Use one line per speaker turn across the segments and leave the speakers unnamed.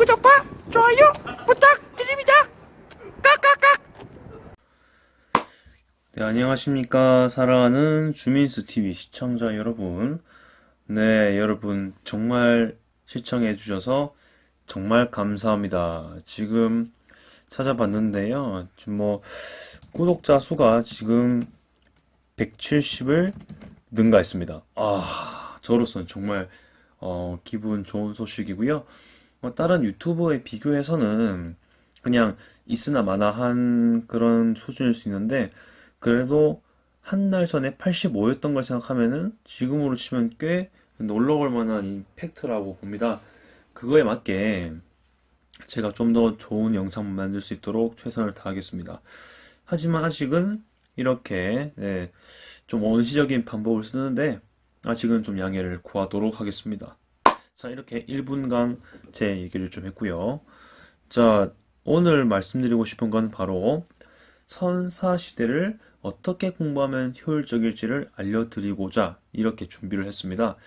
구독과 좋아요 부탁드립니다. 깍깍깍.
네, 안녕하십니까. 사랑하는 주민스TV 시청자 여러분. 네, 여러분 정말 시청해주셔서 정말 감사합니다. 지금 찾아봤는데요. 지금 구독자 수가 지금 170을 능가했습니다. 저로서는 정말 기분 좋은 소식이고요. 다른 유튜버에 비교해서는 그냥 있으나 마나한 그런 수준일 수 있는데, 그래도 한 달 전에 85였던 걸 생각하면은 지금으로 치면 꽤 놀러 갈 만한 임팩트라고 봅니다. 그거에 맞게 제가 좀 더 좋은 영상 만들 수 있도록 최선을 다하겠습니다. 하지만 아직은 이렇게 좀 원시적인 방법을 쓰는데 아직은 좀 양해를 구하도록 하겠습니다. 자, 이렇게 1분간 제 얘기를 좀 했고요. 자, 오늘 말씀드리고 싶은 건 바로 선사시대를 어떻게 공부하면 효율적일지를 알려드리고자 이렇게 준비를 했습니다.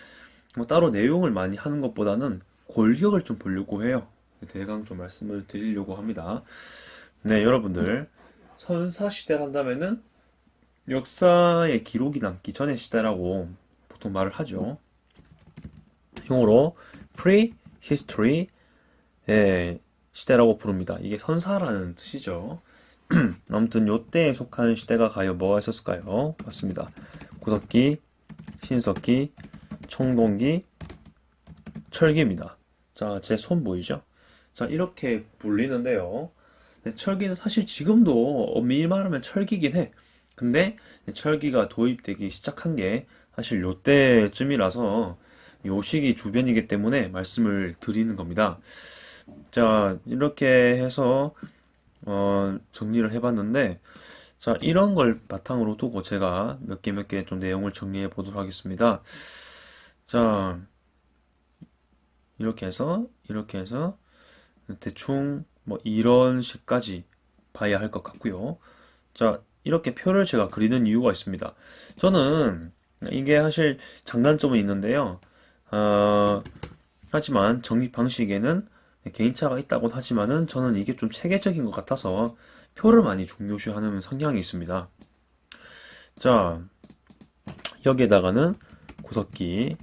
따로 내용을 많이 하는 것보다는 골격을 좀 보려고 해요. 대강 좀 말씀을 드리려고 합니다. 네, 여러분들 선사시대를 한다면은 역사의 기록이 남기 전의 시대라고 보통 말을 하죠. 용어로 prehistory의 시대라고 부릅니다. 이게 선사라는 뜻이죠. 아무튼 요때에 속하는 시대가 과연 뭐가 있었을까요? 맞습니다. 구석기, 신석기, 청동기, 철기입니다. 자, 제 손 보이죠? 자, 이렇게 불리는데요. 철기는 사실 지금도 엄밀히 말하면 철기긴 해. 근데 철기가 도입되기 시작한 게 사실 요때쯤이라서 요 시기 주변이기 때문에 말씀을 드리는 겁니다. 자, 이렇게 해서 정리를 해봤는데, 자, 이런 걸 바탕으로 두고 제가 몇 개 좀 내용을 정리해 보도록 하겠습니다. 자, 이렇게 해서 대충 이런 식까지 봐야 할 것 같고요. 자, 이렇게 표를 제가 그리는 이유가 있습니다. 저는 이게 사실 장단점은 있는데요. 하지만 정립 방식에는 개인차가 있다고 하지만은 저는 이게 좀 체계적인 것 같아서 표를 많이 중요시하는 성향이 있습니다. 자, 여기에다가는 구석기,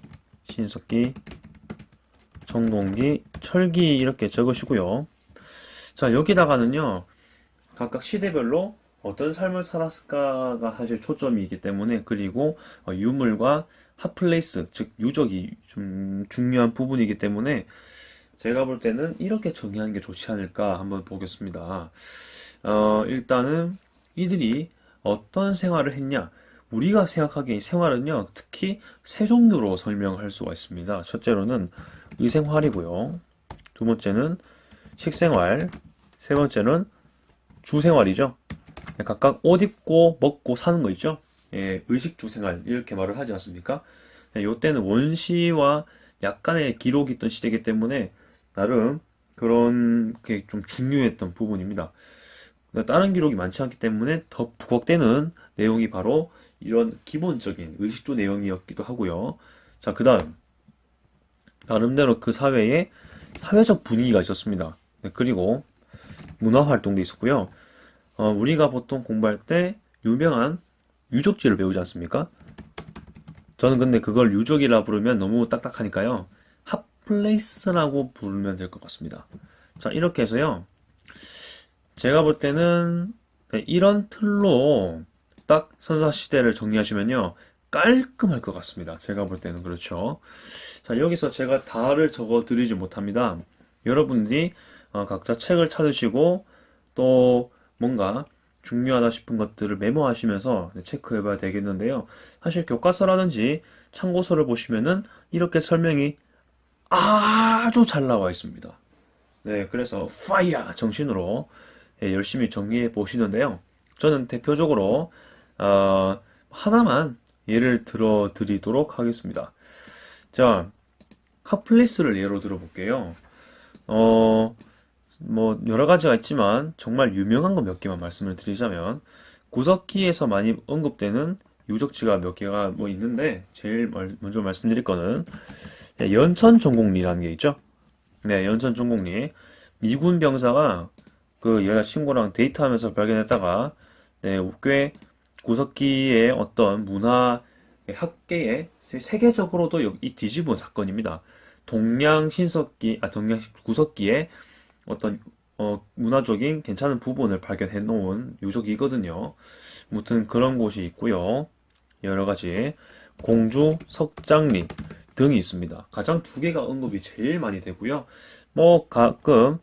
신석기, 청동기, 철기 이렇게 적으시고요. 자, 여기다가는요, 각각 시대별로 어떤 삶을 살았을까가 사실 초점이기 때문에, 그리고 유물과 핫플레이스, 즉 유적이 좀 중요한 부분이기 때문에 제가 볼 때는 이렇게 정의하는 게 좋지 않을까 한번 보겠습니다. 일단은 이들이 어떤 생활을 했냐. 우리가 생각하기에 생활은요, 특히 세 종류로 설명할 수가 있습니다. 첫째로는 의생활이고요. 두 번째는 식생활, 세 번째는 주생활이죠. 각각 옷 입고 먹고 사는 거 있죠. 예, 의식주생활 이렇게 말을 하지 않습니까? 이때는 원시와 약간의 기록이 있던 시대이기 때문에 나름 그런 게 좀 중요했던 부분입니다. 다른 기록이 많지 않기 때문에 더 부각되는 내용이 바로 이런 기본적인 의식주 내용이었기도 하고요. 자, 그 다음 나름대로 그 사회에 사회적 분위기가 있었습니다. 그리고 문화활동도 있었고요. 우리가 보통 공부할 때 유명한 유적지를 배우지 않습니까? 저는 근데 그걸 유적이라 부르면 너무 딱딱하니까요. 핫플레이스라고 부르면 될 것 같습니다. 자, 이렇게 해서요. 제가 볼 때는 이런 틀로 딱 선사시대를 정리하시면요. 깔끔할 것 같습니다. 제가 볼 때는 그렇죠. 자, 여기서 제가 다를 적어 드리지 못합니다. 여러분들이 각자 책을 찾으시고 또 뭔가 중요하다 싶은 것들을 메모하시면서 체크해 봐야 되겠는데요. 사실 교과서라든지 참고서를 보시면은 이렇게 설명이 아주 잘 나와 있습니다. 네, 그래서 파이어 정신으로 열심히 정리해 보시는데요. 저는 대표적으로 하나만 예를 들어 드리도록 하겠습니다. 자, 핫플레이스를 예로 들어볼게요. 여러 가지가 있지만 정말 유명한 거 몇 개만 말씀을 드리자면, 구석기에서 많이 언급되는 유적지가 몇 개가 있는데, 제일 먼저 말씀드릴 거는 연천전곡리라는 게 있죠. 네, 연천중공리. 미군 병사가 그 여자친구랑 데이트하면서 발견했다가, 네, 꽤 구석기의 어떤 문화 학계에 세계적으로도 이 뒤집은 사건입니다. 동양 구석기의 어떤 문화적인 괜찮은 부분을 발견해 놓은 유적이거든요. 무튼 그런 곳이 있고요. 여러 가지 공주, 석장리 등이 있습니다. 가장 두 개가 언급이 제일 많이 되고요. 뭐 가끔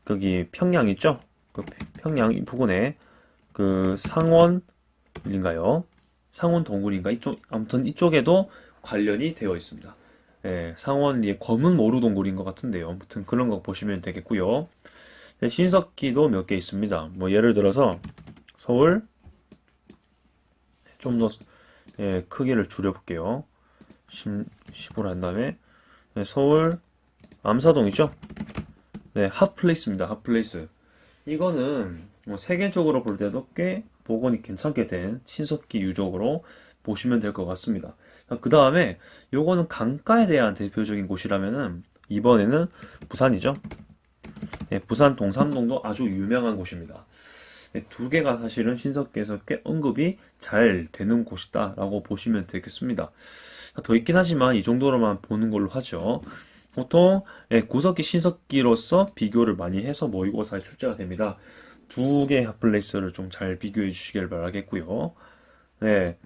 거기 평양 있죠? 그 평양 부근에 그 상원인가요? 상원 동굴인가 이쪽 아무튼 이쪽에도 관련이 되어 있습니다. 예, 상원리의 검은 모루 동굴인 것 같은데요. 아무튼 그런 거 보시면 되겠고요. 네, 신석기도 몇 개 있습니다. 뭐 예를 들어서 서울 좀 더 크기를 줄여볼게요. 10으로 한 다음에 네, 서울 암사동 있죠? 네, 핫플레이스입니다. 핫플레이스. 이거는 뭐 세계적으로 볼 때도 꽤 복원이 괜찮게 된 신석기 유적으로 보시면 될 것 같습니다. 그 다음에 요거는 강가에 대한 대표적인 곳이라면은 이번에는 부산이죠. 네, 부산 동삼동도 아주 유명한 곳입니다. 네, 두 개가 사실은 신석기에서 꽤 언급이 잘 되는 곳이다라고 보시면 되겠습니다. 더 있긴 하지만 이 정도로만 보는 걸로 하죠. 보통 구석기 신석기로서 비교를 많이 해서 모의고사에 출제가 됩니다. 두 개의 핫플레이스를 좀 잘 비교해 주시길 바라겠고요. 네,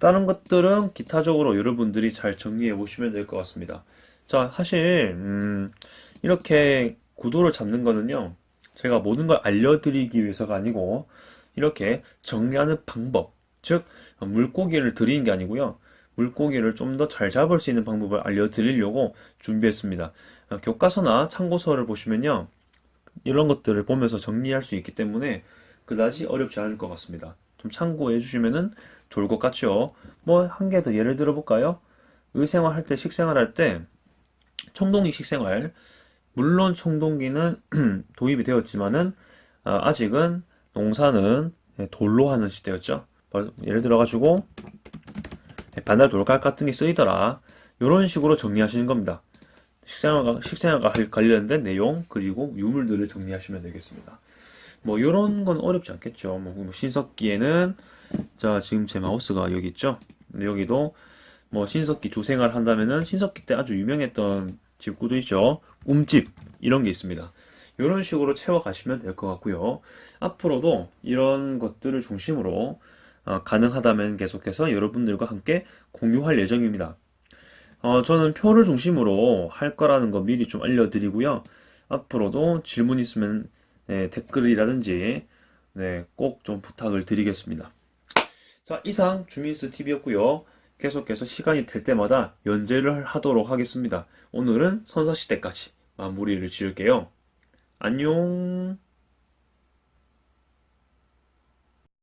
다른 것들은 기타적으로 여러분들이 잘 정리해 보시면 될 것 같습니다. 자, 사실 이렇게 구도를 잡는 거는요, 제가 모든 걸 알려드리기 위해서가 아니고 이렇게 정리하는 방법, 즉 물고기를 드리는 게 아니고요, 물고기를 좀 더 잘 잡을 수 있는 방법을 알려드리려고 준비했습니다. 교과서나 참고서를 보시면요, 이런 것들을 보면서 정리할 수 있기 때문에 그다지 어렵지 않을 것 같습니다. 좀 참고해 주시면은 좋을 것 같죠. 뭐 한 개 더 예를 들어 볼까요? 의생활 할 때, 식생활 할 때, 청동기 식생활. 물론 청동기는 도입이 되었지만은 아직은 농사는 돌로 하는 시대였죠. 예를 들어 가지고 반달 돌깔 같은 게 쓰이더라. 이런 식으로 정리하시는 겁니다. 식생활과 관련된 내용 그리고 유물들을 정리하시면 되겠습니다. 뭐 이런 건 어렵지 않겠죠. 뭐 신석기에는 자 지금 제 마우스가 여기 있죠. 근데 여기도 뭐 신석기 조생활 한다면은 신석기 때 아주 유명했던 집 구조 있죠. 움집 이런 게 있습니다. 이런 식으로 채워가시면 될 것 같고요. 앞으로도 이런 것들을 중심으로 가능하다면 계속해서 여러분들과 함께 공유할 예정입니다. 저는 표를 중심으로 할 거라는 거 미리 좀 알려드리고요. 앞으로도 질문 있으면 댓글이라든지 꼭 좀 부탁을 드리겠습니다. 자, 이상 주민스 TV였고요. 계속해서 시간이 될 때마다 연재를 하도록 하겠습니다. 오늘은 선사시대까지 마무리를 지을게요. 안녕.